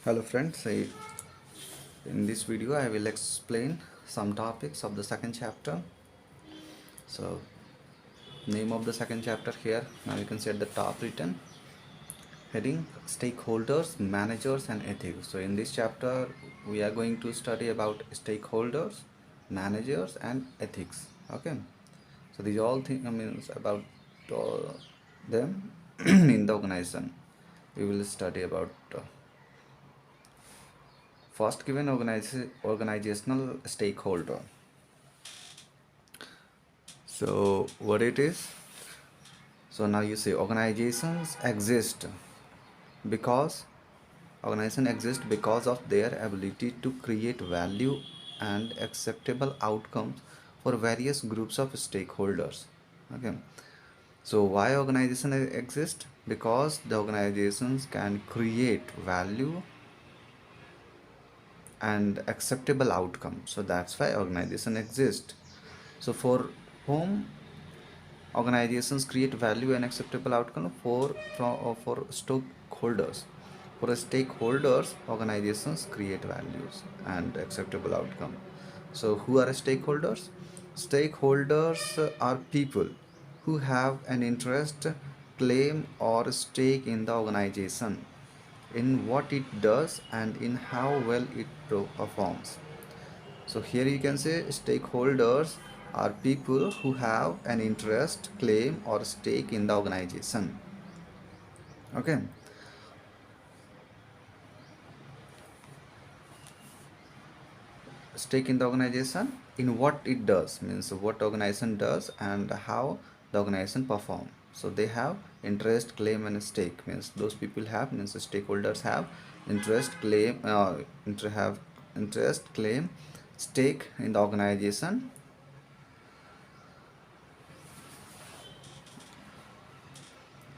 Hello friends, in this video I will explain some topics of the second chapter. So name of the second chapter here, now you can see at the top written heading stakeholders, managers and ethics. So in this chapter we are going to study about stakeholders, managers and ethics. Okay, so these all things means about them in the organization. We will study about first given organizational stakeholder. So what it is? So now you say organizations exist because organization exist because of their ability to create value and acceptable outcomes for various groups of stakeholders. Okay. So why organization exist? Because the organizations can create value and acceptable outcome. So that's why organization exist. So for whom organizations create value and acceptable outcome for stakeholders. For stakeholders, organizations create values and acceptable outcome. So who are stakeholders? Stakeholders are people who have an interest, claim or stake in the organization, in what it does and in how well it performs. So here you can say stakeholders are people who have an interest, claim or stake in the organization. Okay. Stake in the organization in what it does means what organization does and how the organization perform. So they have interest, claim and stake means those people have means the stakeholders have interest, claim have interest, claim, stake in the organization.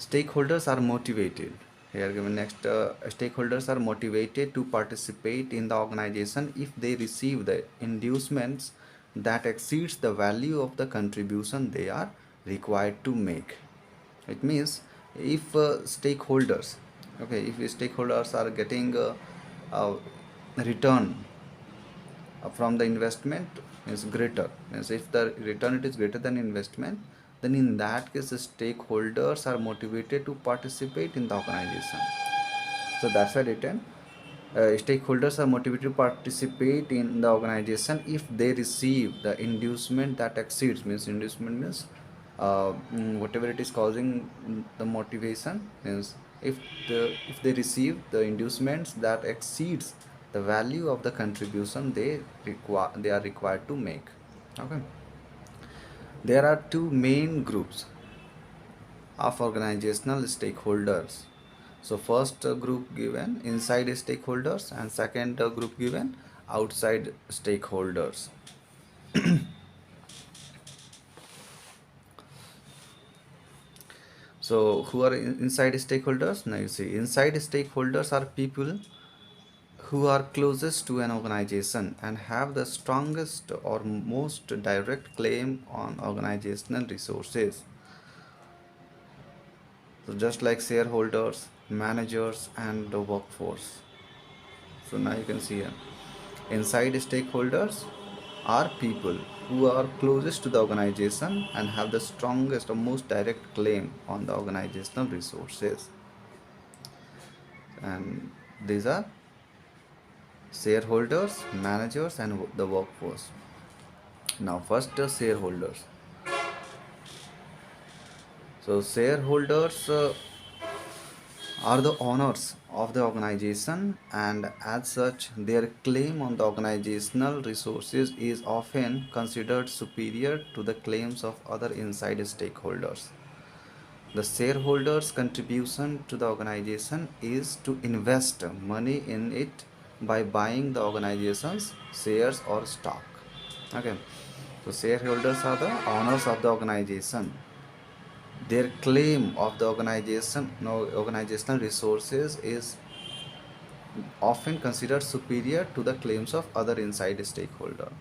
Stakeholders are motivated. Here given next, stakeholders are motivated to participate in the organization if they receive the inducements that exceeds the value of the contribution they are required to make. It means if stakeholders, okay, if stakeholders are getting a return from the investment is greater, means if the return it is greater than investment, then in that case the stakeholders are motivated to participate in the organization. So that's why written stakeholders are motivated to participate in the organization if they receive the inducement that exceeds, means inducement means whatever it is causing the motivation, means if they receive the inducements that exceeds the value of the contribution they are required to make. Okay, there are two main groups of organizational stakeholders. So first group given inside stakeholders and second group given outside stakeholders. So who are inside stakeholders? Now you see inside stakeholders are people who are closest to an organization and have the strongest or most direct claim on organizational resources. So just like shareholders, managers and the workforce. So now you can see here inside stakeholders are people who are closest to the organization and have the strongest or most direct claim on the organizational resources. And these are shareholders, managers and the workforce. Now first the shareholders. So shareholders are the owners of the organization, and as such their claim on the organizational resources is often considered superior to the claims of other inside stakeholders. The shareholders contribution to the organization is to invest money in it by buying the organization's shares or stock. Okay, so shareholders are the owners of the organization. Their claim of the organization, no, organizational resources is often considered superior to the claims of other inside stakeholder.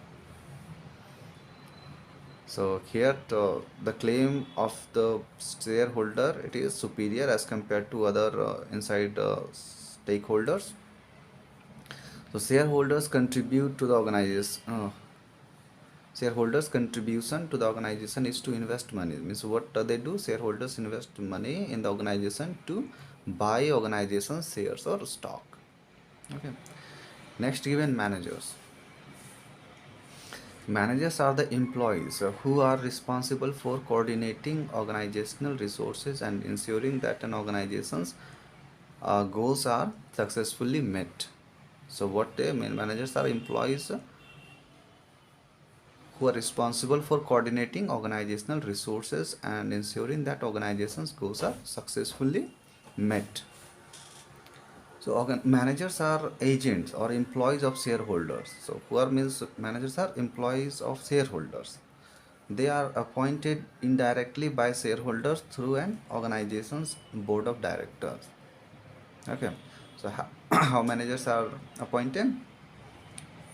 So here the claim of the shareholder it is superior as compared to other inside stakeholders. So shareholders contribute to the organization. Shareholders contribution to the organization is to invest money. Means what they do? Shareholders invest money in the organization to buy organization shares or stock. Okay. Next, given managers. Managers are the employees who are responsible for coordinating organizational resources and ensuring that an organization's goals are successfully met. So, what they mean, managers are employees who are responsible for coordinating organizational resources and ensuring that organization's goals are successfully met. So managers are agents or employees of shareholders. So who are means managers are employees of shareholders. They are appointed indirectly by shareholders through an organization's board of directors. Okay. So how, how managers are appointed?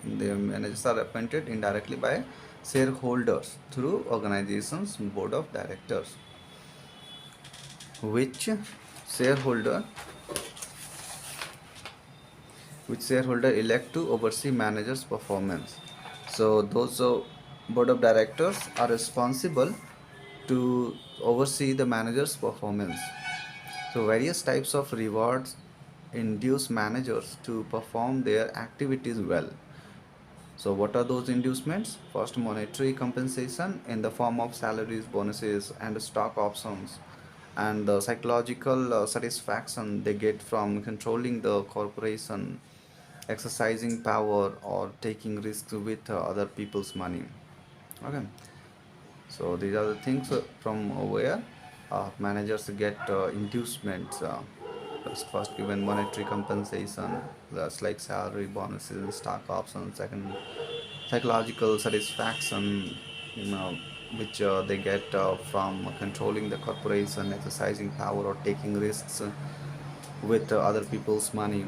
The managers are appointed indirectly by shareholders through organization's board of directors, which shareholder shareholder elect to oversee managers' performance. So those board of directors are responsible to oversee the manager's performance. So various types of rewards induce managers to perform their activities well. So what are those inducements? First, monetary compensation in the form of salaries, bonuses, and stock options, and the psychological satisfaction they get from controlling the corporation, exercising power, or taking risks with other people's money. Okay, so these are the things from where managers get inducements. First, given monetary compensation, that's like salary, bonuses, stock options. Second, psychological satisfaction, you know, which they get from controlling the corporation, exercising power, or taking risks with other people's money.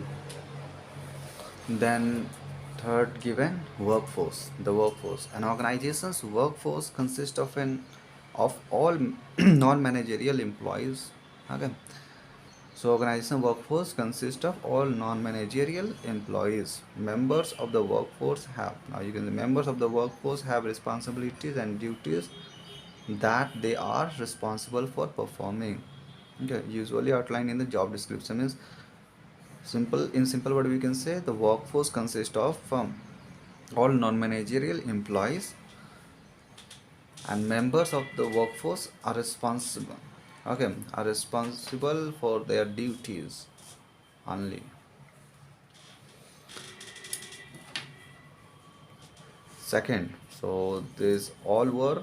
Then third, given workforce. The workforce, an organization's workforce consists of all non-managerial employees. Okay, so organization workforce consists of all non-managerial employees. Members of the workforce have, now you can, the members of the workforce have responsibilities and duties that they are responsible for performing. Okay, usually outlined in the job description. Means simple word we can say the workforce consists of all non-managerial employees, and members of the workforce are responsible, okay, are responsible for their duties only. Second, so this all were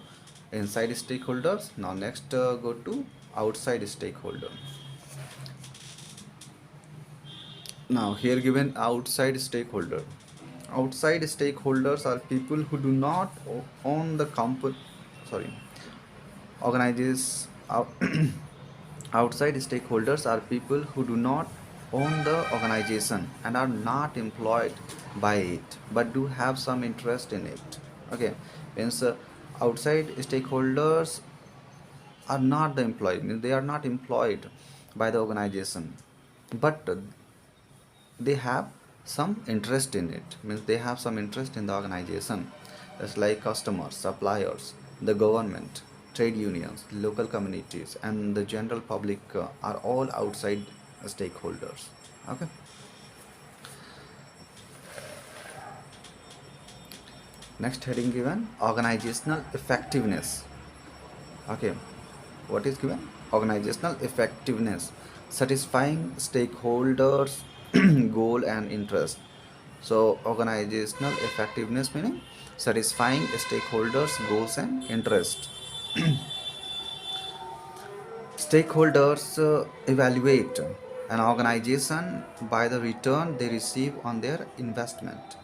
inside stakeholders. Now next, go to outside stakeholder. Now here given outside stakeholder. Outside stakeholders are people who do not own the company. Sorry, organizes. Outside stakeholders are people who do not own the organization and are not employed by it, but do have some interest in it. Okay, means outside stakeholders are not the employee. Means they are not employed by the organization, but they have some interest in it. Means they have some interest in the organization. It's like customers, suppliers, the government, trade unions, local communities, and the general public are all outside stakeholders. Okay. Next heading given organizational effectiveness. Okay, what is given? Organizational effectiveness, satisfying stakeholders' goal and interest. So, organizational effectiveness meaning satisfying stakeholders' goals and interest. Stakeholders evaluate an organization by the return they receive on their investment.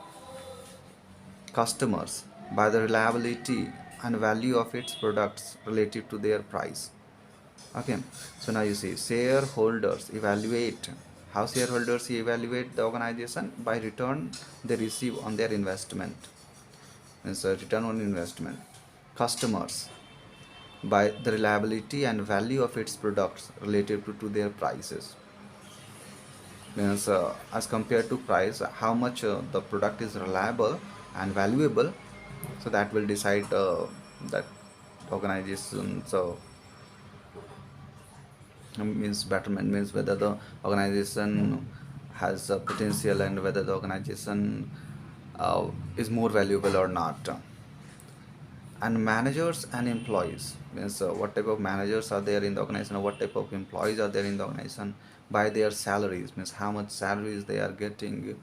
Customers by the reliability and value of its products relative to their price. Okay, so now you see shareholders evaluate. How shareholders evaluate the organization? By return they receive on their investment. Means return on investment. Customers by the reliability and value of its products relative to their prices. means as compared to price, how much the product is reliable and valuable. So that will decide that organization. So means betterment means whether the organization has potential and whether the organization is more valuable or not. And managers and employees means what type of managers are there in the organization, or what type of employees are there in the organization, by their salaries means how much salaries they are getting.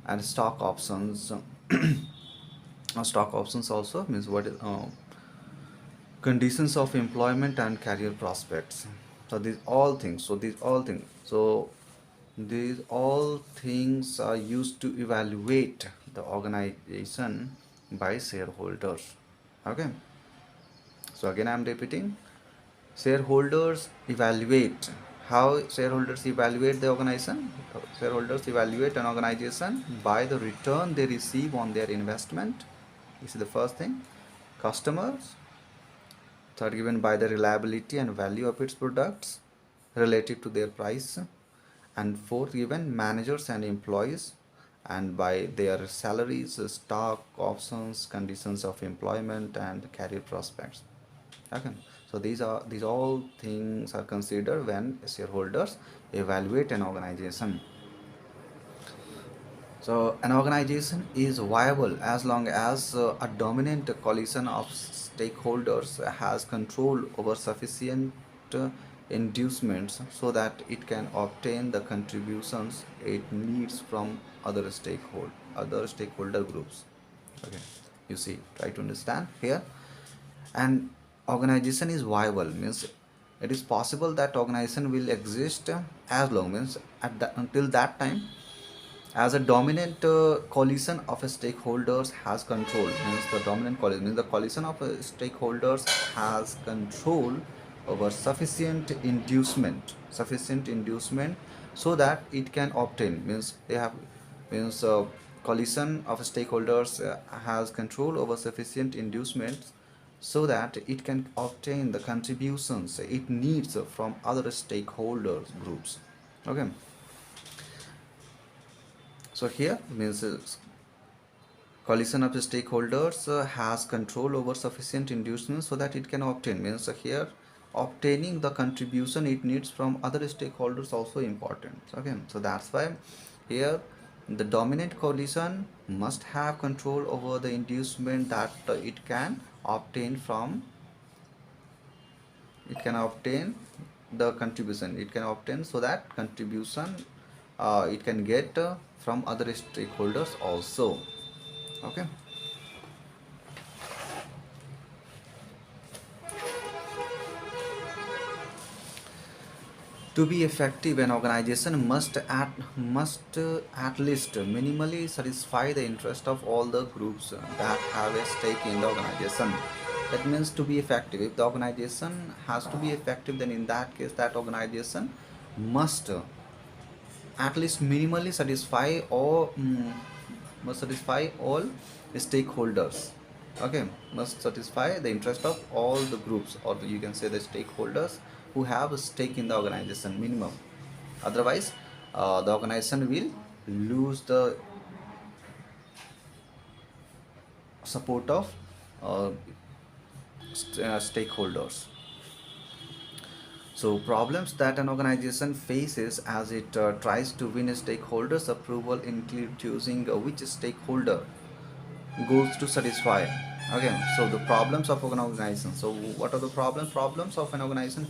And stock options stock options also means what is conditions of employment and career prospects. So these all things are used to evaluate the organization by shareholders. Okay, so again I'm repeating, shareholders evaluate. How shareholders evaluate the organization? Shareholders evaluate an organization by the return they receive on their investment. This is the first thing. Customers, third, given by the reliability and value of its products relative to their price. And fourth, given managers and employees, and by their salaries, stock options, conditions of employment, and career prospects. Okay, so these all things are considered when shareholders evaluate an organization. So an organization is viable as long as a dominant coalition of stakeholders has control over sufficient inducements so that it can obtain the contributions it needs from other stakeholder groups. Okay, you see, try to understand here. And organization is viable means it is possible that organization will exist as long means until that time as a dominant coalition of stakeholders has control. Means the dominant coalition means the coalition of stakeholders has control over sufficient inducement so that it can obtain means they have means coalition of stakeholders has control over sufficient inducements so that it can obtain the contributions it needs from other stakeholders groups. Okay, so here means coalition of stakeholders has control over sufficient inducements so that it can obtain means here obtaining the contribution it needs from other stakeholders also important. Okay, so that's why here the dominant coalition must have control over the inducement that it can obtain the contribution it can obtain so that contribution it can get from other stakeholders also. Okay, to be effective an organization must at least minimally satisfy the interest of all the groups that have a stake in the organization. That means to be effective, if the organization has to be effective, then in that case that organization must at least minimally satisfy all stakeholders. Okay, must satisfy the interest of all the groups, or you can say the stakeholders who have a stake in the organization minimum. Otherwise the organization will lose the support of uh, stakeholders. So problems that an organization faces as it tries to win a stakeholders approval include choosing which stakeholder goals to satisfy. Okay, so the problems of an organization. So what are the problems of an organization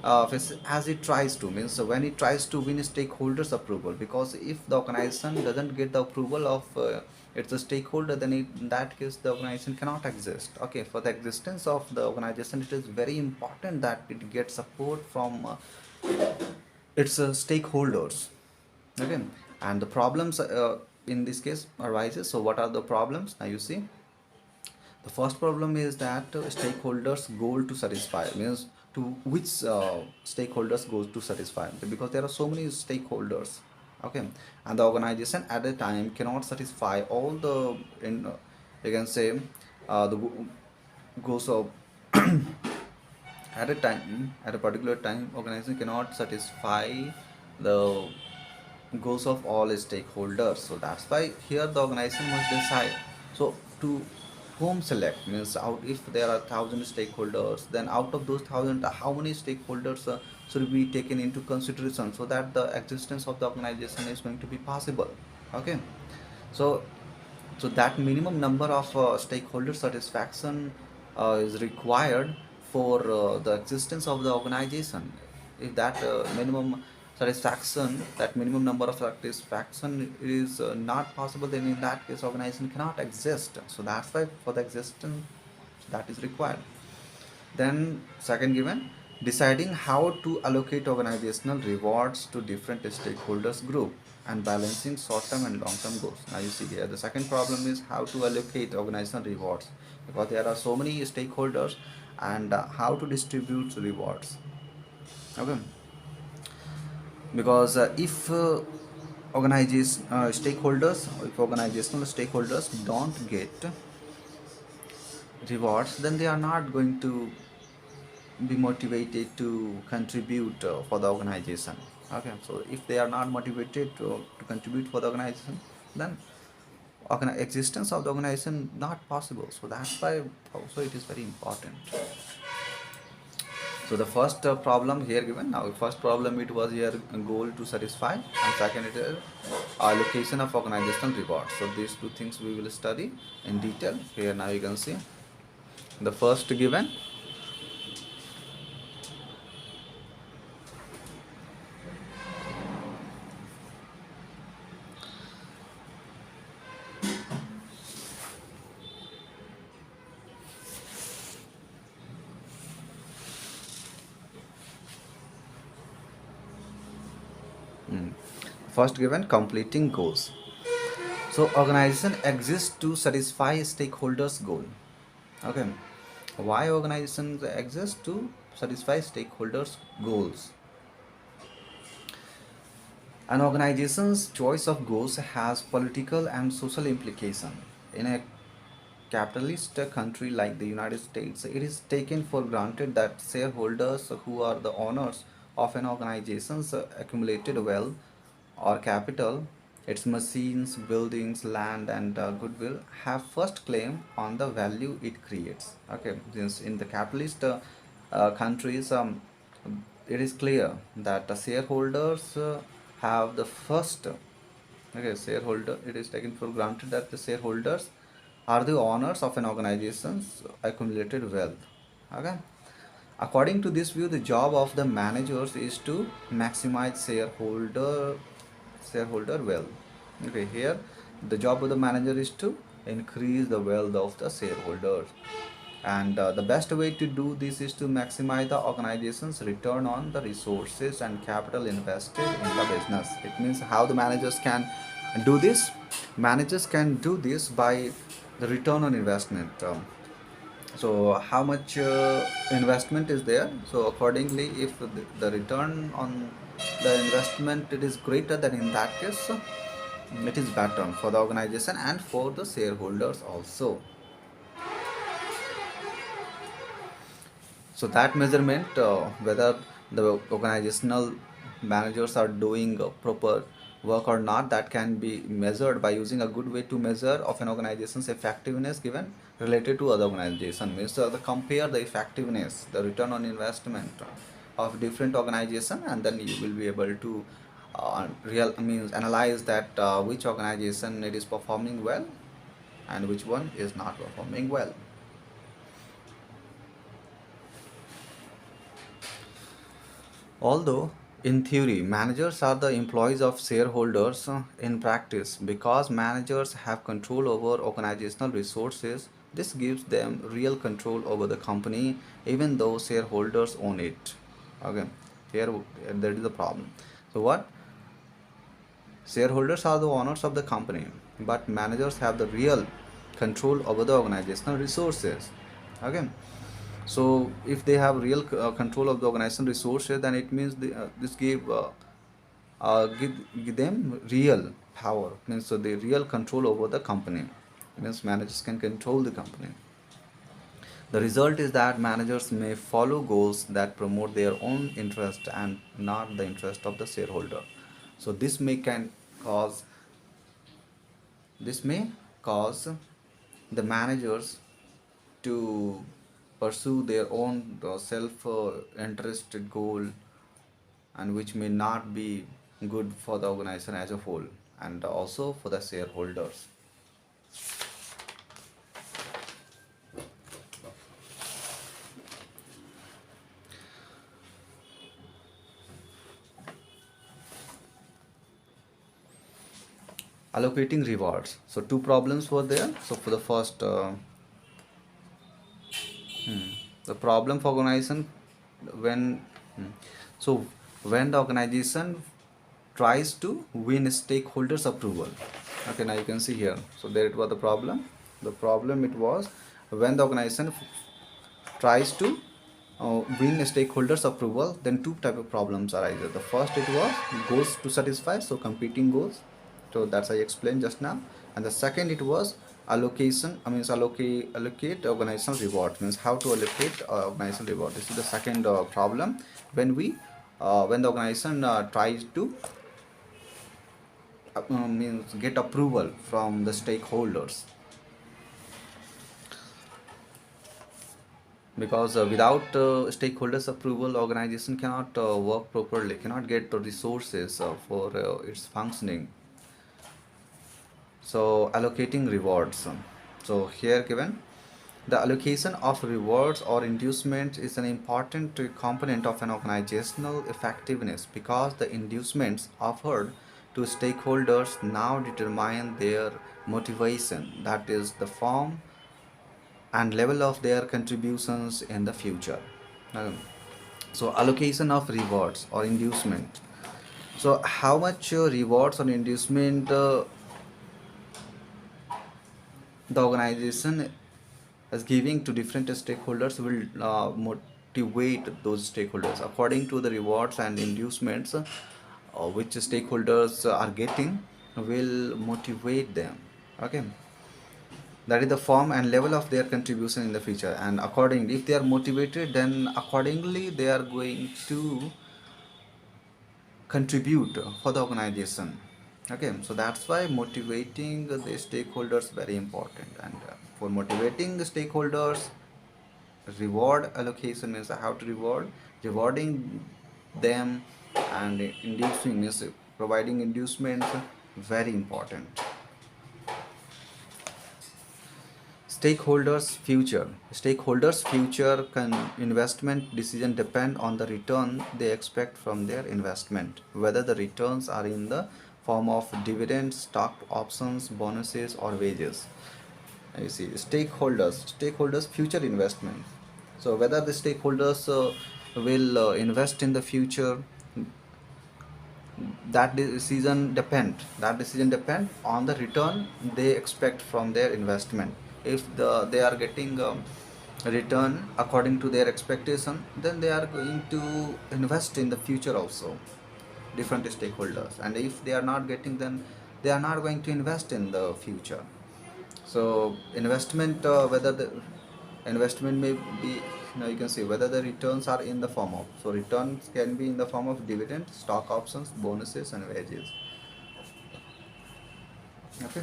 as it tries to means so when it tries to win stakeholders approval, because if the organization doesn't get the approval of its a stakeholder, then in that case the organization cannot exist. Okay, for the existence of the organization it is very important that it gets support from its stakeholders. Okay, and the problems in this case arises. So what are the problems? Now you see, the first problem is that stakeholders goal to satisfy means to which stakeholders goes to satisfy, because there are so many stakeholders. Okay, and the organization at a time cannot satisfy all the you can say the goals of at a particular time organization cannot satisfy the goals of all stakeholders. So that's why here the organization must decide. So to whom select means out, if there are 1,000 stakeholders, then out of those 1,000, how many stakeholders should be taken into consideration so that the existence of the organization is going to be possible. Okay, so that minimum number of stakeholder satisfaction is required for the existence of the organization. If that minimum number of satisfaction is not possible, then in that case organization cannot exist. So that's why for the existence that is required. Then second given, deciding how to allocate organizational rewards to different stakeholders group and balancing short-term and long-term goals. Now you see here the second problem is how to allocate organizational rewards, because there are so many stakeholders, and how to distribute rewards. Okay, because if organizational stakeholders don't get rewards, then they are not going to be motivated to contribute for the organization. Okay, so if they are not motivated to contribute for the organization, then existence of the organization not possible. So that's why also it is very important. So the first problem here given, now first problem it was here a goal to satisfy, and second it is allocation of organizational reward. So these two things we will study in detail here. Now you can see the first given. First given, completing goals. So organization exists to satisfy stakeholders' goal. Okay. Why organizations exist? To satisfy stakeholders' goals. An organization's choice of goals has political and social implication. In a capitalist country like the United States, it is taken for granted that shareholders, who are the owners of an organization's accumulated wealth or capital, its machines, buildings, land, and goodwill, have first claim on the value it creates. Okay, since in the capitalist countries, it is clear that the shareholders have the first. Okay, shareholder. It is taken for granted that the shareholders are the owners of an organization's accumulated wealth. Okay. According to this view, the job of the managers is to maximize shareholder wealth. Okay, here the job of the manager is to increase the wealth of the shareholders, and the best way to do this is to maximize the organization's return on the resources and capital invested in the business. It means how the managers can do this. Managers can do this by the return on investment. So how much investment is there, so accordingly if the return on the investment it is greater, then in that case it is better for the organization and for the shareholders also. So that measurement, whether the organizational managers are doing proper work or not, that can be measured by using a good way to measure of an organization's effectiveness given related to other organization. Means the compare the effectiveness, the return on investment of different organization, and then you will be able to real means analyze that which organization it is performing well and which one is not performing well. Although, in theory, managers are the employees of shareholders, in practice, because managers have control over organizational resources, this gives them real control over the company, even though shareholders own it. Okay, here that is the problem. So, what? Shareholders are the owners of the company, but managers have the real control over the organizational resources. Okay, so if they have real control of the organization resources, then it means this give them real power. Means so the real control over the company. Means managers can control the company. The result is that managers may follow goals that promote their own interest and not the interest of the shareholder. So cause this may cause the managers to pursue their own self interested goal, and which may not be good for the organization as a whole and also for the shareholders. Allocating rewards. So two problems were there. So for the first the problem for organization, when hmm, so when the organization tries to win stakeholders approval. Okay, now you can see here. So there it was the problem it was when the organization tries to win stakeholders approval, then two type of problems arise. The first, it was goals to satisfy, so competing goals, so that's I explained just now. And the second, it was allocation, I mean allocate organizational reward, means how to allocate organizational reward. This is the second problem when the organization tries to means get approval from the stakeholders, because without stakeholders approval, organization cannot work properly, cannot get the resources for its functioning. So allocating rewards. So here given, the allocation of rewards or inducements is an important component of an organizational effectiveness, because the inducements offered to stakeholders now determine their motivation, that is the form and level of their contributions in the future. Um, so allocation of rewards or inducement. So how much rewards or inducement the organization is giving to different stakeholders will motivate those stakeholders according to the rewards and inducements which stakeholders are getting will motivate them. Okay, that is the form and level of their contribution in the future, and accordingly if they are motivated, then accordingly they are going to contribute for the organization. Okay, so that's why motivating the stakeholders very important. And for motivating the stakeholders, reward allocation means how to rewarding them, and inducing means providing inducements, very important. Stakeholders future investment decision depend on the return they expect from their investment, whether the returns are in the form of dividends, stock options, bonuses, or wages. You see, stakeholders future investment. So whether the stakeholders will invest in the future, that decision depend on the return they expect from their investment. If they are getting a return according to their expectation, then they are going to invest in the future also, different stakeholders. And if they are not getting, then they are not going to invest in the future. So investment, whether the investment may be, you can see whether the returns are in the form of, so returns can be in the form of dividends, stock options, bonuses, and wages. Okay,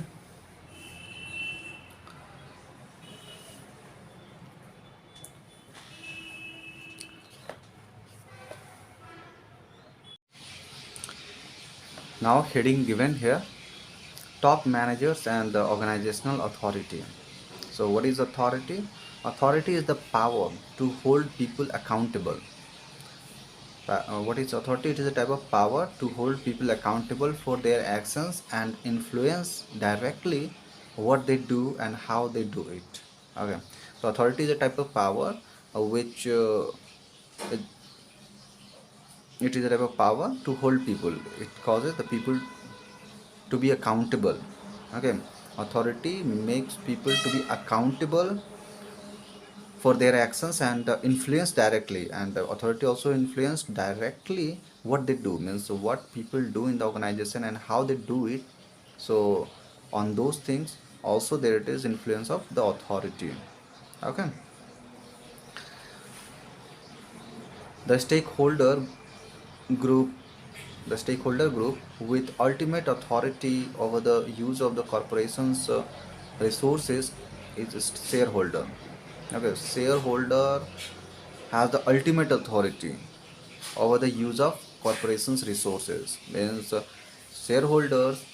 now heading given here, top managers and the organizational authority. So what is authority? Authority is the power to hold people accountable. What is authority? It is a type of power to hold people accountable for their actions and influence directly what they do and how they do it. Okay, so authority is a type of power which it, it is a type of power to hold people. It causes the people to be accountable. Okay, authority makes people to be accountable for their actions and influence directly, and the authority also influence directly what they do, means what people do in the organization and how they do it. So on those things also there it is influence of the authority. Okay, The group stakeholder group with ultimate authority over the use of the corporation's resources is a shareholder. Okay, shareholder has the ultimate authority over the use of corporation's resources. Means shareholders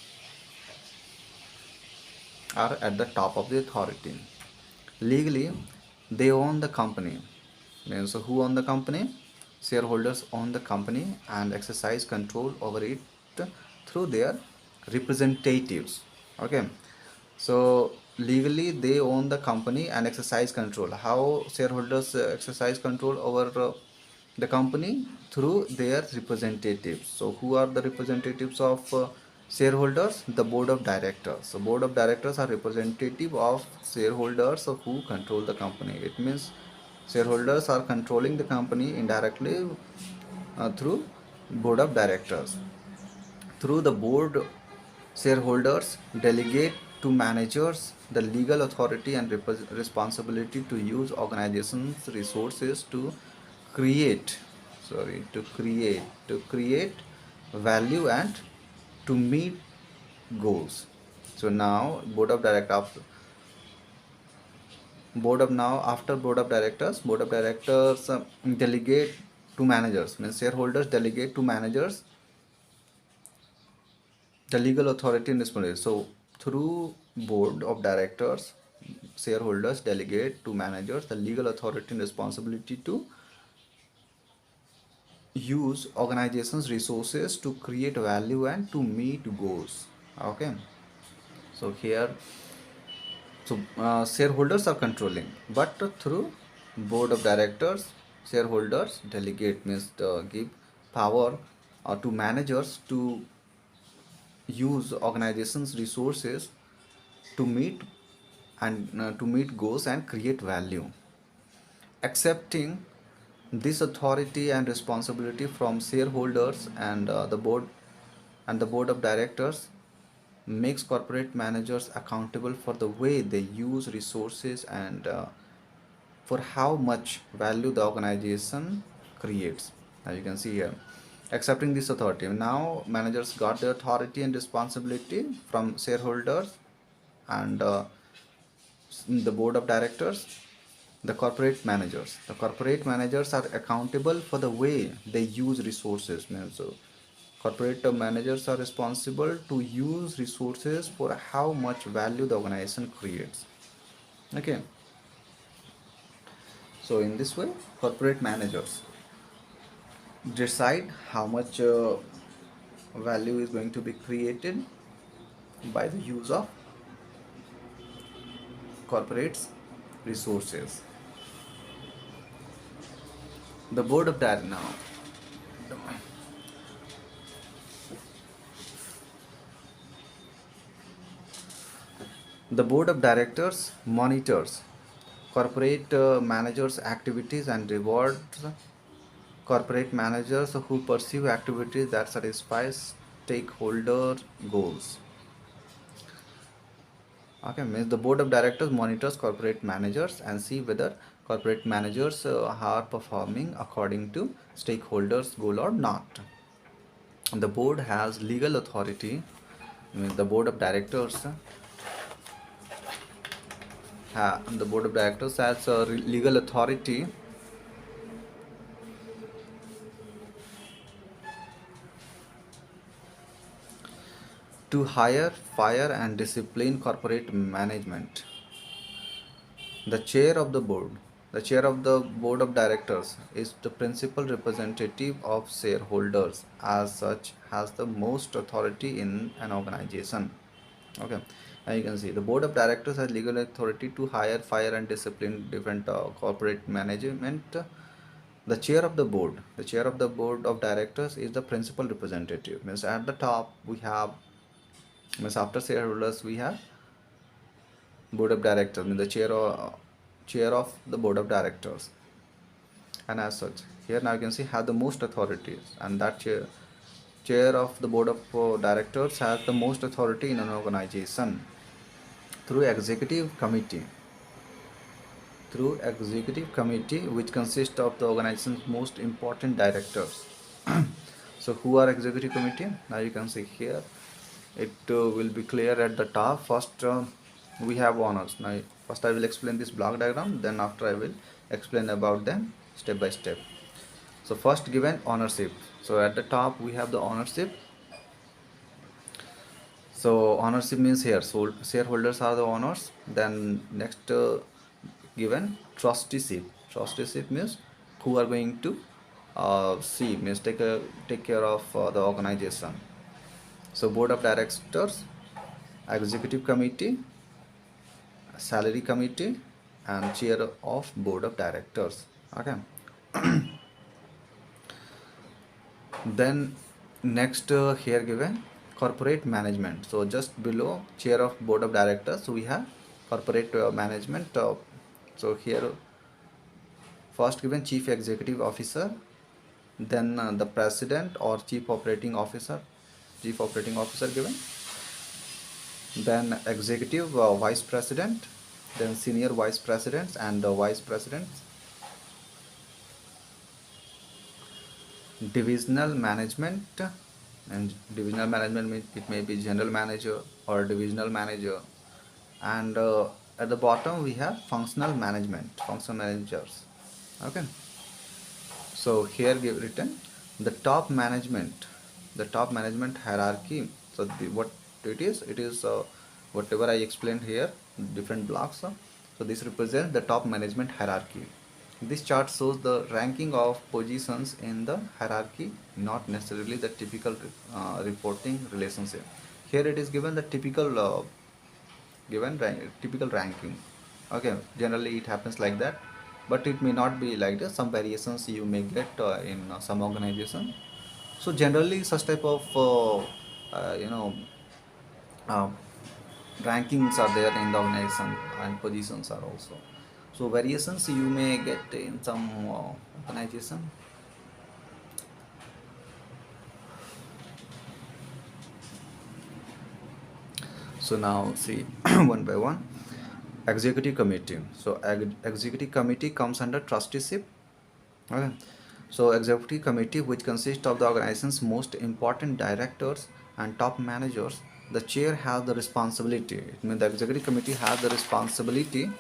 are at the top of the authority. Legally, they own the company. Means who own the company? Shareholders own the company and exercise control over it through their representatives. Okay, so legally they own the company and exercise control. How shareholders exercise control over the company? Through their representatives. So who are the representatives of shareholders? The board of directors. So board of directors are representative of shareholders who control the company. It means shareholders are controlling the company indirectly through board of directors. Through the board, shareholders delegate to managers the legal authority and responsibility to use organization's resources to create, to create value and to meet goals. So now board of directors delegate to managers. Means shareholders delegate to managers the legal authority and responsibility. So through board of directors, shareholders delegate to managers the legal authority and responsibility to use organizations resources to create value and to meet goals. Okay, so here, shareholders are controlling, but through board of directors, shareholders delegate, means give power to managers to use organizations resources to meet to meet goals and create value. Accepting this authority and responsibility from shareholders and the board of directors makes corporate managers accountable for the way they use resources and for how much value the organization creates. As you can see here, accepting this authority, now managers got the authority and responsibility from shareholders and the board of directors. The corporate managers are accountable for the way they use resources. So corporate managers are responsible to use resources for how much value the organization creates. Okay, so in this way, corporate managers decide how much value is going to be created by the use of corporates resources. The board of directors now, the board of directors monitors corporate managers activities and rewards corporate managers who pursue activities that satisfy stakeholder goals. Okay, means the board of directors monitors corporate managers and see whether corporate managers are performing according to stakeholders' goal or not. The board has legal authority. Means the board of directors has legal authority to hire, fire, and discipline corporate management. The chair of the board, the chair of the board of directors is the principal representative of shareholders. As such, has the most authority in an organization. Okay, and you can see the board of directors has legal authority to hire, fire, and discipline different corporate management. The chair of the board of directors is the principal representative. Means at the top we have, means after shareholders we have board of directors, means the chair of the board of directors, and as such here now you can see have the most authorities, and that chair of the board of directors has the most authority in an organization through executive committee. through executive committee, which consists of the organization's most important directors. So who are executive committee? Now you can see here, it will be clear at the top. First, we have owners. Now first I will explain this block diagram, then after I will explain about them step by step. So first, given ownership. So at the top we have the ownership. So ownership means here, so shareholders are the owners. Then next, given trusteeship. Trusteeship means who are going to see, means take care of the organization. So board of directors, executive committee, salary committee, and chair of board of directors. Okay. Then next, here given corporate management. So just below chair of board of directors, so we have corporate management. So here first given chief executive officer, then the president or chief operating officer given, then executive vice president, then senior vice presidents and vice presidents, divisional management. And divisional management means it may be general manager or divisional manager. And at the bottom we have functional managers. Okay. So here give written the top management hierarchy. So what it is whatever I explained here, different blocks. So this represents the top management hierarchy. This chart shows the ranking of positions in the hierarchy, not necessarily the typical reporting relationship. Here it is given the typical ranking. Okay, generally it happens like that, but it may not be like this. Some variations you may get in some organization. So generally such type of uh, you know uh, rankings are there in the organization, and positions are also. So variations you may get in some organization. So now see one by one. Executive committee. So executive committee comes under trusteeship. Okay. So executive committee, which consists of the organization's most important directors and top managers, the chair has the responsibility. It means the executive committee has the responsibility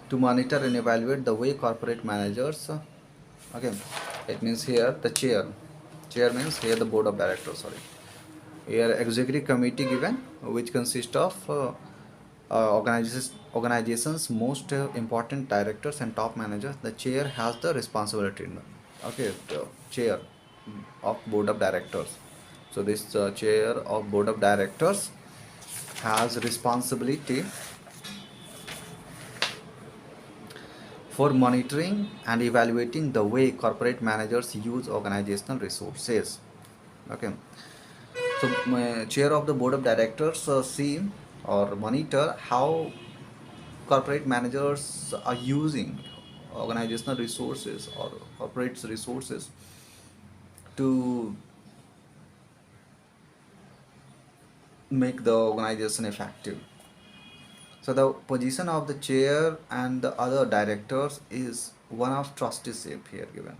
to monitor and evaluate the way corporate managers. Okay, it means here the chair means here the board of directors. Sorry, here executive committee given, which consists of organization's most important directors and top managers. The chair has the responsibility. Okay, the chair of board of directors. So this chair of board of directors has responsibility for monitoring and evaluating the way corporate managers use organizational resources. Okay. So chair of the board of directors see or monitor how corporate managers are using organizational resources or corporate resources to make the organization effective. So the position of the chair and the other directors is one of trusteeship here given.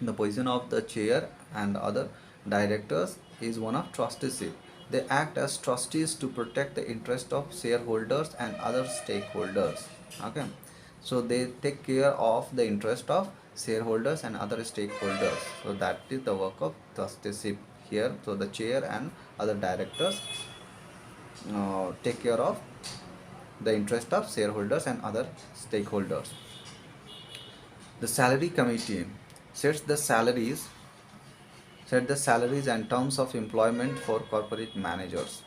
The position of the chair and other directors is one of trusteeship. They act as trustees to protect the interest of shareholders and other stakeholders. Okay, so they take care of the interest of shareholders and other stakeholders. So that is the work of trusteeship here. So the chair and other directors take care of the interest of shareholders and other stakeholders. The salary committee sets the salaries and terms of employment for corporate managers.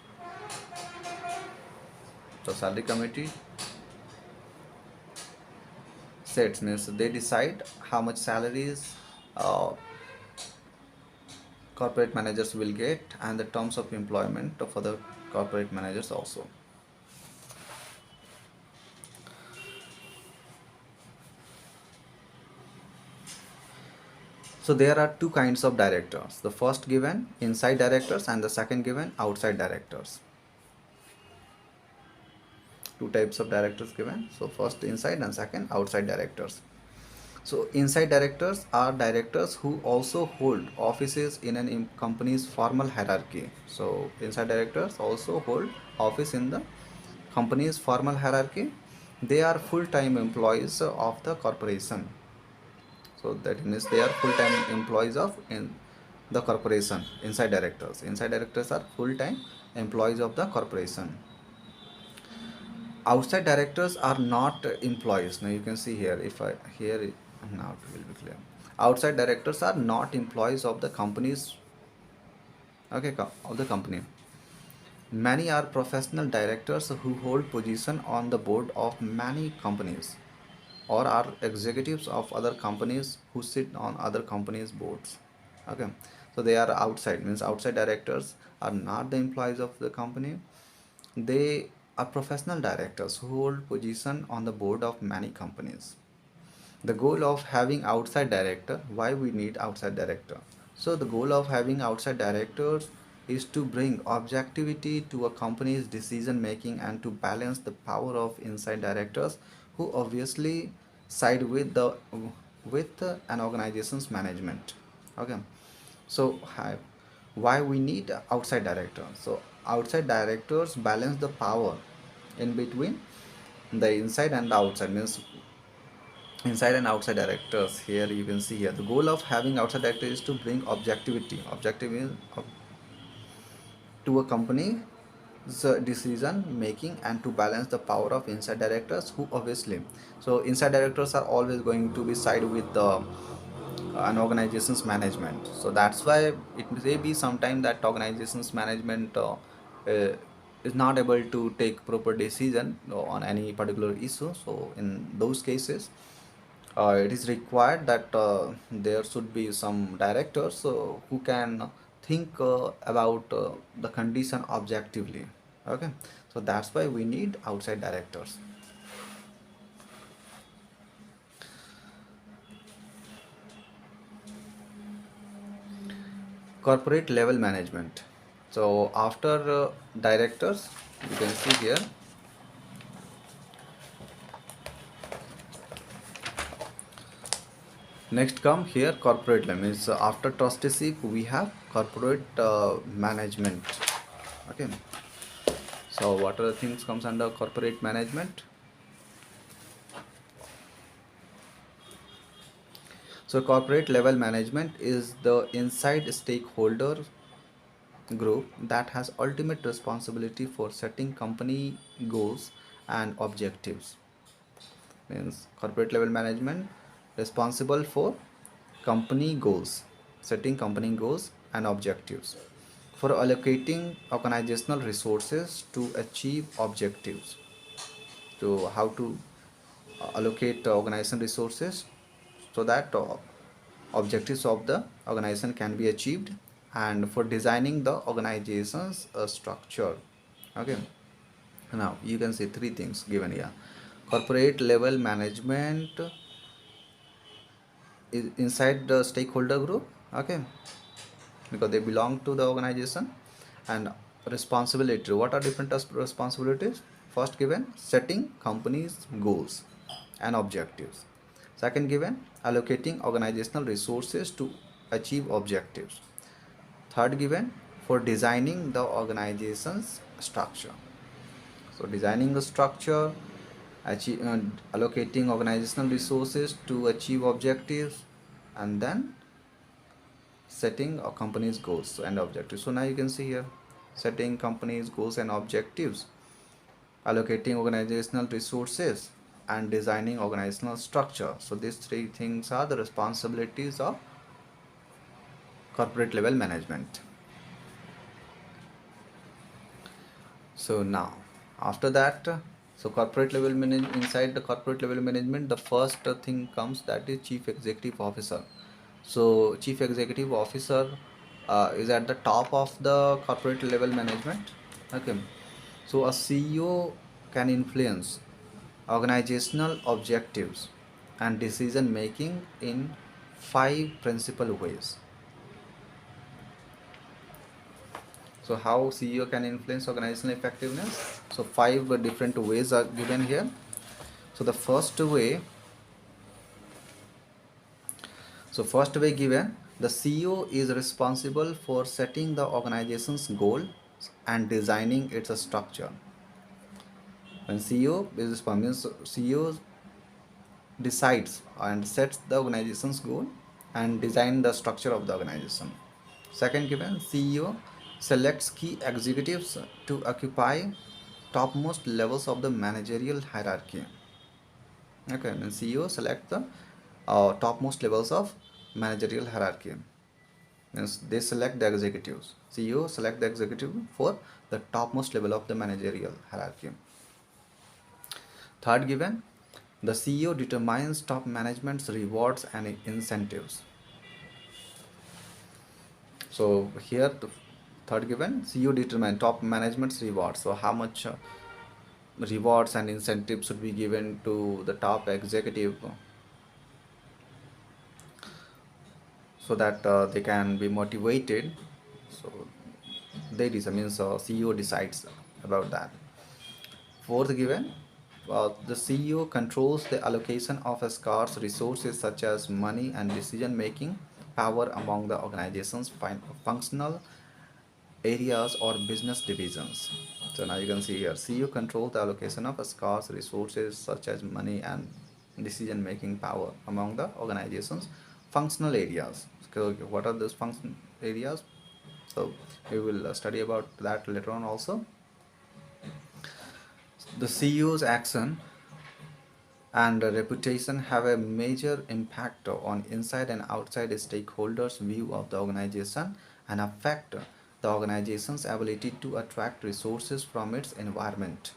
So salary committee sets means they decide how much salaries corporate managers will get, and the terms of employment for the corporate managers also. So there are two kinds of directors. The first given inside directors and the second given outside directors. two types of directors given. So first inside and second outside directors. So inside directors are directors who also hold offices in an company's formal hierarchy. So inside directors also hold office in the company's formal hierarchy. They are full-time employees of the corporation. So that means they are full-time employees of in the corporation. Inside directors are full-time employees of the corporation. Outside directors are not employees. Now you can see here, if I here now it will be clear. Outside directors are not employees of the companies, okay, of the company. Many are professional directors who hold position on the board of many companies, or are executives of other companies who sit on other companies boards. Okay, so they are outside, means outside directors are not the employees of the company. They are professional directors who hold position on the board of many companies. The goal of having outside director, why we need outside director? So the goal of having outside directors is to bring objectivity to a company's decision making and to balance the power of inside directors who obviously side with the with an organization's management. Okay, so why we need outside director? So outside directors balance the power in between the inside and the outside, means inside and outside directors. Here you can see here the goal of having outside director is to bring to a company's decision making and to balance the power of inside directors who obviously, so inside directors are always going to be side with the an organization's management. So that's why it may be sometime that organization's management is not able to take proper decision on any particular issue. So in those cases, it is required that there should be some directors who can think about the condition objectively. Okay, so that's why we need outside directors. Corporate level management. So after directors, you can see here, next come here corporate level, means after trusteeship we have corporate management. Okay, so what are the things comes under corporate management? So corporate level management is the inside stakeholder group that has ultimate responsibility for setting company goals and objectives. Means corporate level management responsible for company goals, setting company goals and objectives, for allocating organizational resources to achieve objectives. So how to allocate organizational resources so that objectives of the organization can be achieved, and for designing the organization's structure. Okay, now you can see three things given here. Corporate level management is inside the stakeholder group. Okay, because they belong to the organization. And responsibility, what are different responsibilities? First given, setting company's goals and objectives. Second given, allocating organizational resources to achieve objectives. Third given, for designing the organization's structure. So designing the structure, allocating organizational resources to achieve objectives, and then setting a company's goals and objectives. So now you can see here, setting company's goals and objectives, allocating organizational resources, and designing organizational structure. So these three things are the responsibilities of corporate level management. So now after that, so corporate level management, inside the corporate level management, the first thing comes, that is chief executive officer. So chief executive officer is at the top of the corporate level management. Okay, so a CEO can influence organizational objectives and decision making in five principal ways. So how CEO can influence organizational effectiveness? So five different ways are given here. So the first way given, the CEO is responsible for setting the organization's goal and designing its structure. When CEO is responsible, CEO decides and sets the organization's goal and design the structure of the organization. Second given, CEO selects key executives to occupy topmost levels of the managerial hierarchy. Okay, and CEO select the topmost levels of managerial hierarchy. Means they select the executives. CEO select the executive for the topmost level of the managerial hierarchy. Third given, the CEO determines top management's rewards and incentives. So here the third given, CEO determine top management's rewards. So how much rewards and incentives should be given to the top executive so that they can be motivated. So they decide, means CEO decides about that. Fourth given, the CEO controls the allocation of scarce resources such as money and decision making power among the organization's functional areas or business divisions. So now you can see here, CEO controls the allocation of scarce resources such as money and decision making power among the organization's functional areas. So what are those functional areas? So we will study about that later on also. The CEO's action and reputation have a major impact on inside and outside stakeholders' view of the organization and affect the organization's ability to attract resources from its environment.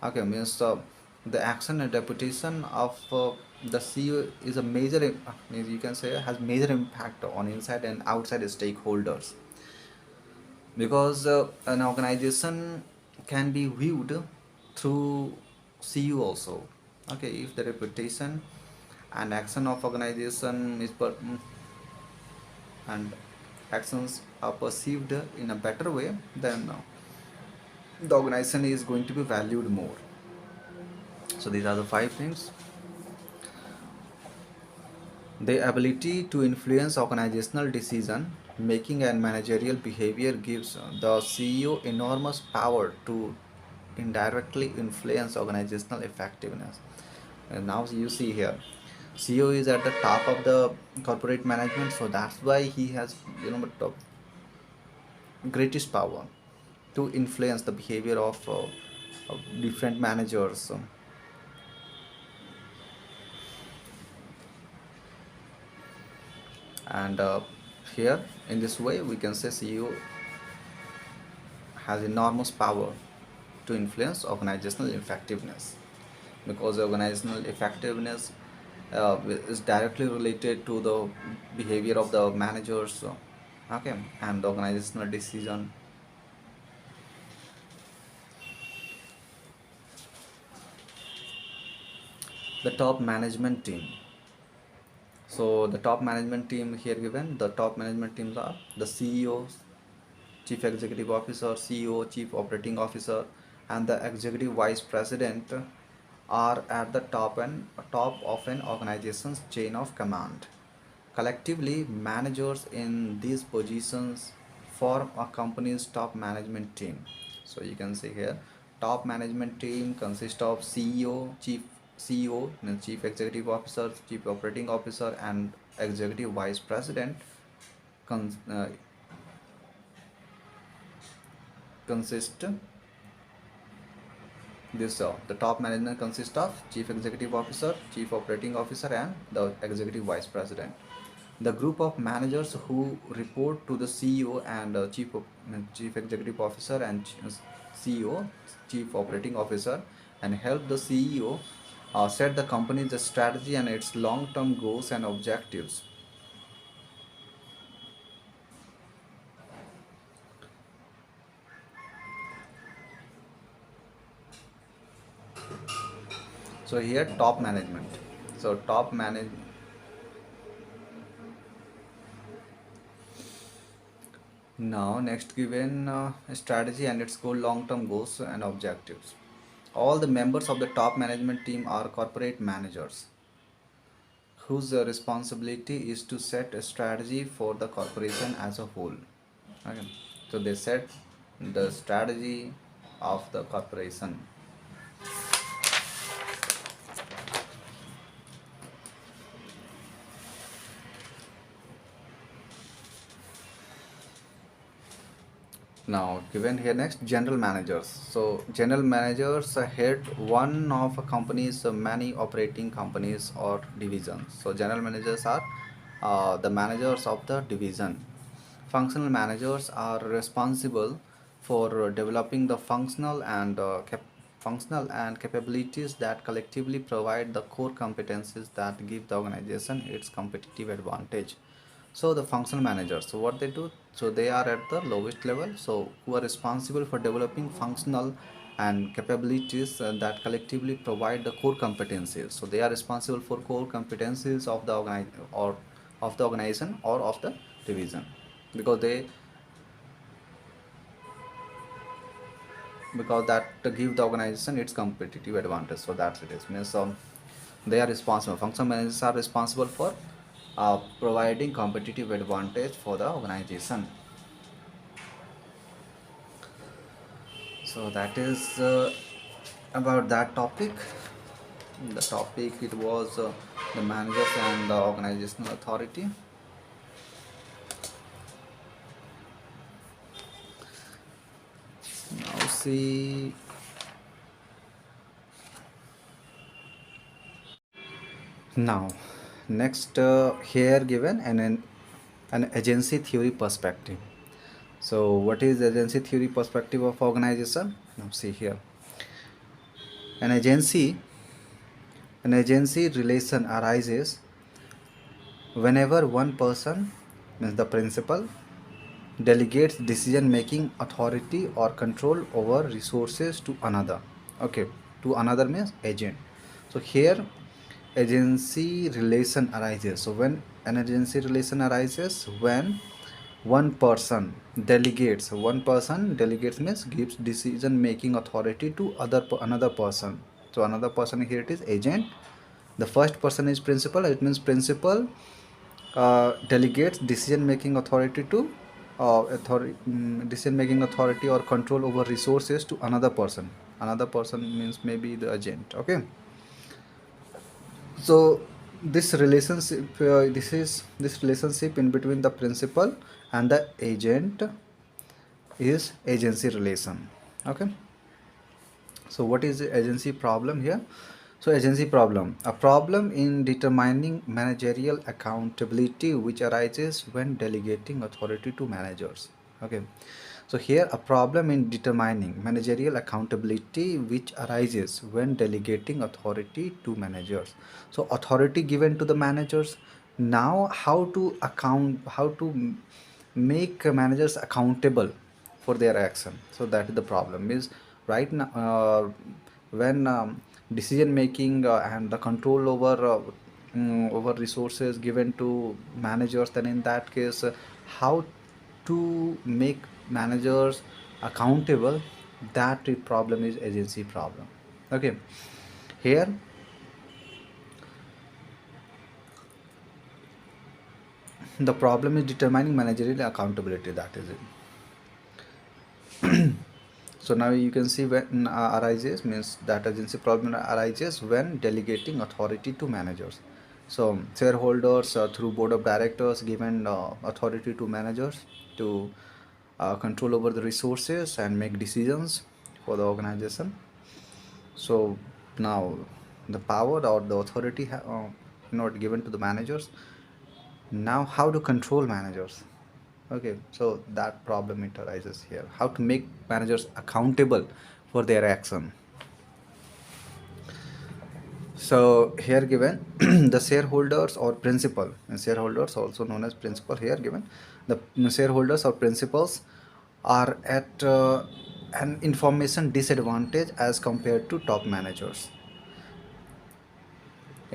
Okay, means the action and reputation of the CEO is a major, means you can say has major impact on inside and outside stakeholders, because an organization can be viewed through CEO also. Okay, if the reputation and action of organization and actions are perceived in a better way, then the organization is going to be valued more. So these are the five things. The ability to influence organizational decision making and managerial behavior gives the CEO enormous power to indirectly influence organizational effectiveness. And now you see here, CEO is at the top of the corporate management, so that's why he has the greatest power to influence the behavior of different managers. And here in this way we can say CEO has enormous power to influence organizational effectiveness, because organizational effectiveness is directly related to the behavior of the managers, okay, and the organizational decision. The top management team. So the top management team here given, the top management teams are the CEO, Chief Executive Officer, CEO, Chief Operating Officer, and the Executive Vice President are at the top of an organization's chain of command. Collectively, managers in these positions form a company's top management team. So you can see here, top management team consists of CEO, means Chief Executive Officer, Chief Operating Officer, and Executive Vice President. Con- uh, consist this The top management consists of Chief Executive Officer, Chief Operating Officer, and the Executive Vice President. The group of managers who report to the CEO and Chief Executive Officer and CEO, Chief Operating Officer, and help the CEO set the company's strategy and its long-term goals and objectives. So here top management. So top manage Now, next given strategy and its goal, long-term goals and objectives. All the members of the top management team are corporate managers whose responsibility is to set a strategy for the corporation as a whole. Okay. So they set the strategy of the corporation. Now, given here next, general managers. So, general managers head one of a company's many operating companies or divisions. So, general managers are the managers of the division. Functional managers are responsible for developing the functional and capabilities that collectively provide the core competencies that give the organization its competitive advantage. So the functional managers, so what they do, so they are at the lowest level, so who are responsible for developing functional and capabilities that collectively provide the core competencies. So they are responsible for core competencies of the organization or of the division, because they because that to give the organization its competitive advantage. So that's it is means they are responsible, functional managers are responsible for providing competitive advantage for the organization. So that is about that topic. The topic, it was the managers and the organizational authority. Now see, now next here given an agency theory perspective. So what is agency theory perspective of organization? Now see here, an agency an agency relation arises whenever one person, means the principal, delegates decision making authority or control over resources to another. Okay, to another means agent. So here agency relation arises, so when an agency relation arises when one person delegates means gives decision making authority to another person. So another person, here it is agent. The first person is principal, it means principal delegates decision making authority to decision making authority or control over resources to another person. Another person means maybe the agent. Okay, so this relationship in between the principal and the agent is agency relation. Okay, so what is the agency problem here? So agency problem, a problem in determining managerial accountability which arises when delegating authority to managers. Okay, so here a problem in determining managerial accountability which arises when delegating authority to managers. So authority given to the managers, now how to make managers accountable for their action. So that is the problem is right now, when decision making and the control over resources given to managers, then in that case how to make managers accountable, that problem is agency problem. Okay, here the problem is determining managerial accountability, that is it. So now you can see when arises means that agency problem arises when delegating authority to managers. So shareholders through board of directors given authority to managers to control over the resources and make decisions for the organization. So now the power or the authority not given to the managers. Now how to control managers? Okay, so that problem it arises here, how to make managers accountable for their action. So here given the shareholders or principal, and shareholders also known as principal, here given the shareholders or principals are at an information disadvantage as compared to top managers.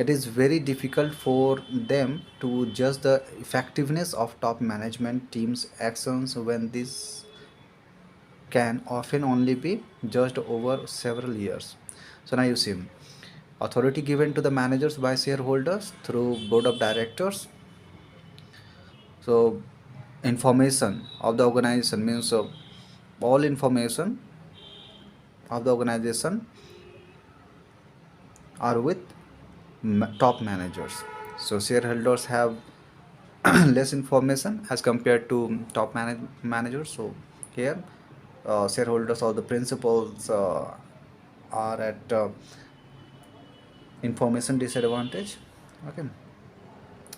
it is very difficult for them to judge the effectiveness of top management teams actions when this can often only be judged over several years. So now you see authority given to the managers by shareholders through board of directors. So information of the organization means all information of the organization are with top managers. So shareholders have less information as compared to top managers. So here shareholders or the principals are at information disadvantage. Okay,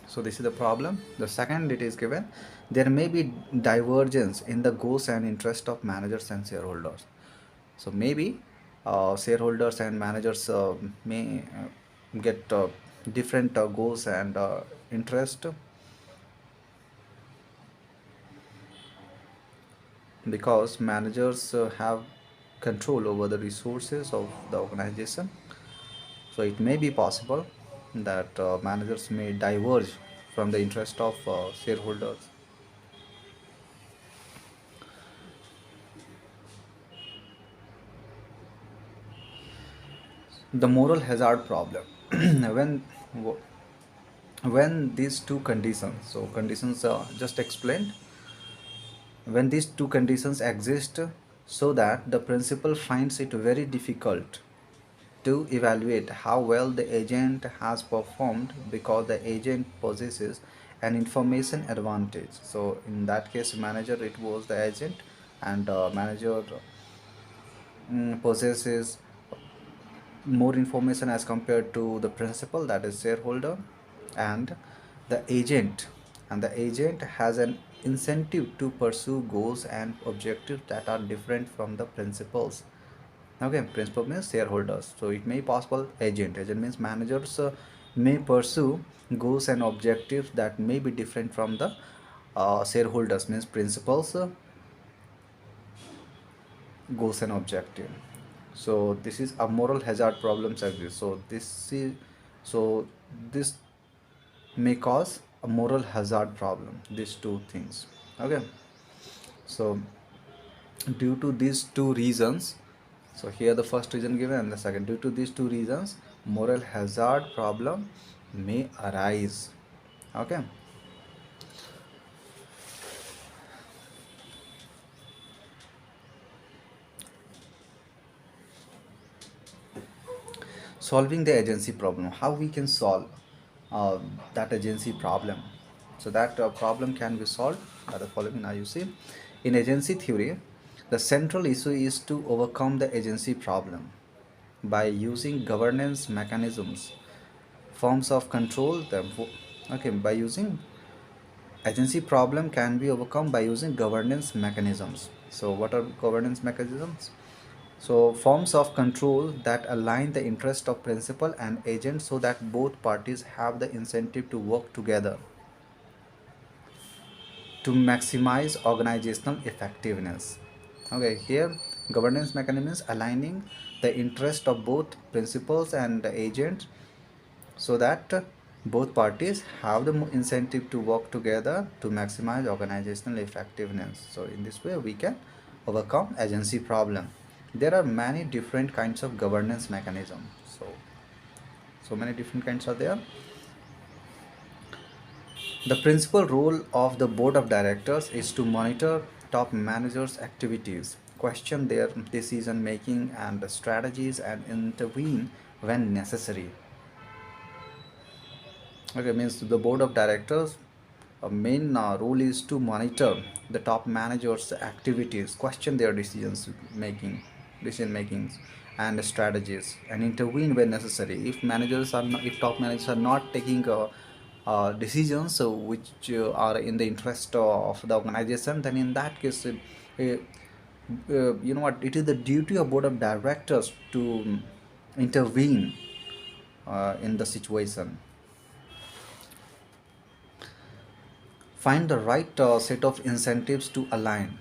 so this is the problem. The second, it is given there may be divergence in the goals and interest of managers and shareholders. So maybe shareholders and managers may get different goals and interest, because managers have control over the resources of the organization. So it may be possible that managers may diverge from the interest of shareholders. The moral hazard problem. when when these two conditions, so conditions just explained, when these two conditions exist, so that the principal finds it very difficult to evaluate how well the agent has performed because the agent possesses an information advantage. So in that case manager, it was the agent, and manager possesses more information as compared to the principal, that is shareholder, and the agent and the agent has an incentive to pursue goals and objectives that are different from the principals. Okay, principal means shareholders, so it may be possible agent means managers may pursue goals and objectives that may be different from the shareholders means principals goals and objective. So this is a moral hazard problems exist. So this may cause a moral hazard problem, these two things. Okay, so due to these two reasons, so here the first reason given and the second, due to these two reasons moral hazard problem may arise. Okay, solving the agency problem, how we can solve uh, that agency problem. So that problem can be solved by the following. Now you see, in agency theory the central issue is to overcome the agency problem by using governance mechanisms, forms of control okay, by using agency problem can be overcome by using governance mechanisms. So what are governance mechanisms? So forms of control that align the interest of principal and agent so that both parties have the incentive to work together to maximize organizational effectiveness. Okay, here governance mechanism is aligning the interest of both principals and the agents so that both parties have the incentive to work together to maximize organizational effectiveness. So in this way we can overcome agency problem. There are many different kinds of governance mechanism. So many different kinds are there. The principal role of the board of directors is to monitor top managers' activities, question their decision making and strategies, and intervene when necessary. Okay, means the board of directors main role is to monitor the top managers' activities, question their decision makings and strategies, and intervene when necessary. If top managers are not taking decisions which are in the interest of the organization, then in that case, you know what? It is the duty of board of directors to intervene in the situation. Find the right set of incentives to align.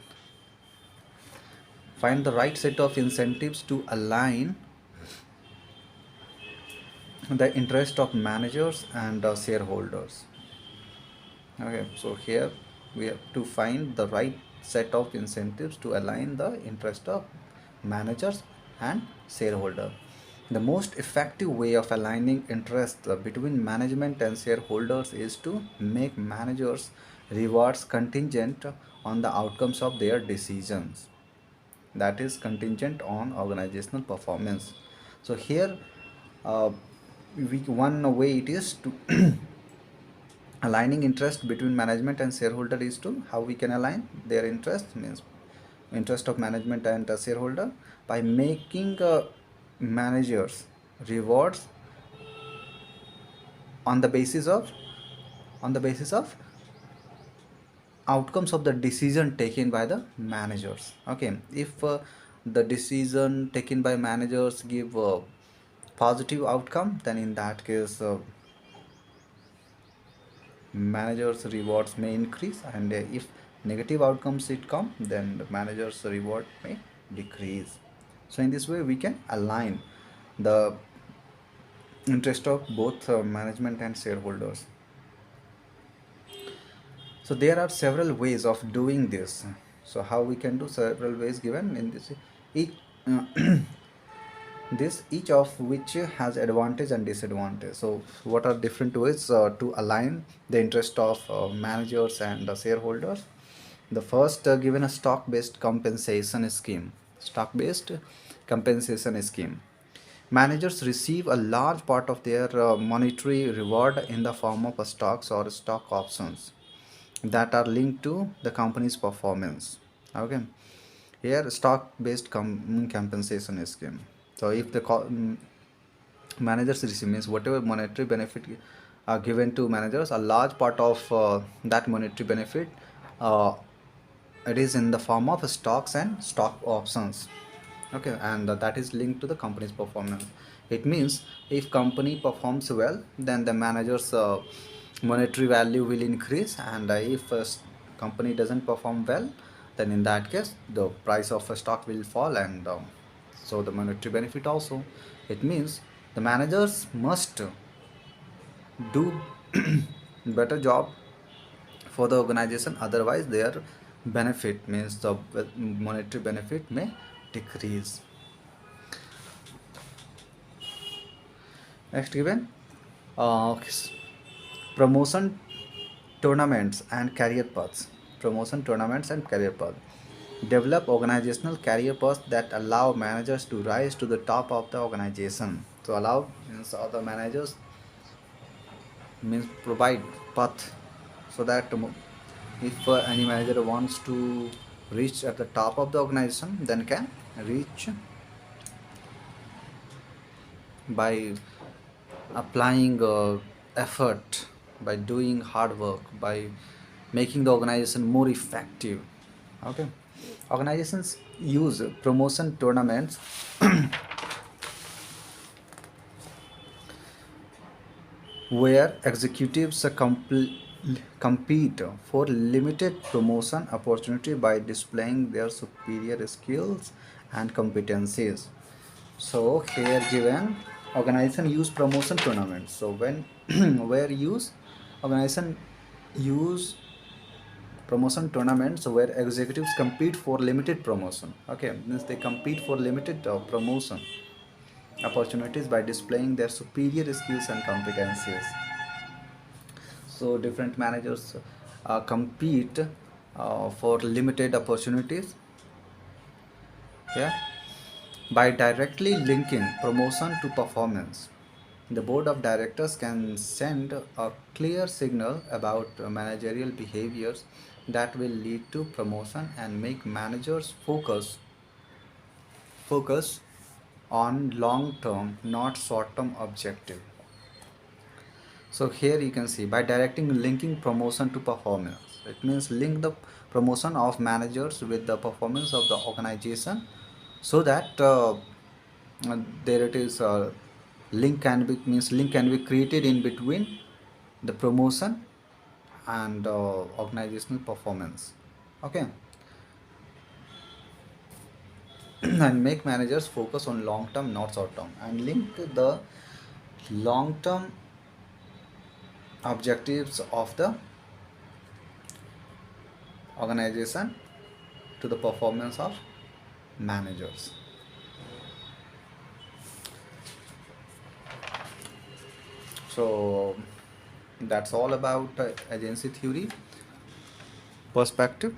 Find the right set of incentives to align the interest of managers and shareholders. Okay, so here we have to find the right set of incentives to align the interest of managers and shareholder. The most effective way of aligning interests between management and shareholders is to make managers rewards contingent on the outcomes of their decisions, that is contingent on organizational performance. So here uh, one way it is to aligning interest between management and shareholder is to how we can align their interest, means interest of management and shareholder, by making managers rewards on the basis of on the basis of outcomes of the decision taken by the managers. Okay, if the decision taken by managers give a positive outcome, then in that case managers rewards may increase, and if negative outcomes it come, then the managers reward may decrease. So in this way we can align the interest of both management and shareholders. So there are several ways of doing this. So how we can do, several ways given in this, each uh, this each of which has advantage and disadvantage. So what are different ways to align the interest of managers and shareholders? The first, given a stock based compensation scheme. Stock based compensation scheme, managers receive a large part of their monetary reward in the form of stocks or stock options that are linked to the company's performance. Okay, here stock based compensation scheme. So if the managers receive, means whatever monetary benefit are given to managers, a large part of that monetary benefit uh, it is in the form of stocks and stock options. Okay, and that is linked to the company's performance. It means if company performs well, then the manager's monetary value will increase, and if company doesn't perform well, then in that case the price of a stock will fall, and so the monetary benefit also. It means the managers must do better job for the organization, otherwise their benefit, means the monetary benefit may decrease. Next given, uh, promotion tournaments and career paths. Promotion tournaments and career paths develop organizational career paths that allow managers to rise to the top of the organization. So allow means other managers, means provide path, so that if any manager wants to reach at the top of the organization, then can reach by applying effort, by doing hard work, by making the organization more effective. Okay, organizations use promotion tournaments where executives compete for limited promotion opportunity by displaying their superior skills and competencies. So here given, organization use promotion tournaments. So when where use organization use promotion tournaments where executives compete for limited promotion. Okay, means they compete for limited promotion opportunities by displaying their superior skills and competencies. So different managers compete for limited opportunities, yeah, by directly linking promotion to performance. The board of directors can send a clear signal about managerial behaviors that will lead to promotion and make managers focus on long term, not short term objective. So here you can see, by directing linking promotion to performance, it means link the promotion of managers with the performance of the organization, so that there it is link can be, means link can be created in between the promotion and organizational performance. Okay, and make managers focus on long term, not short term, and link the long term objectives of the organization to the performance of managers. So that's all about agency theory perspective.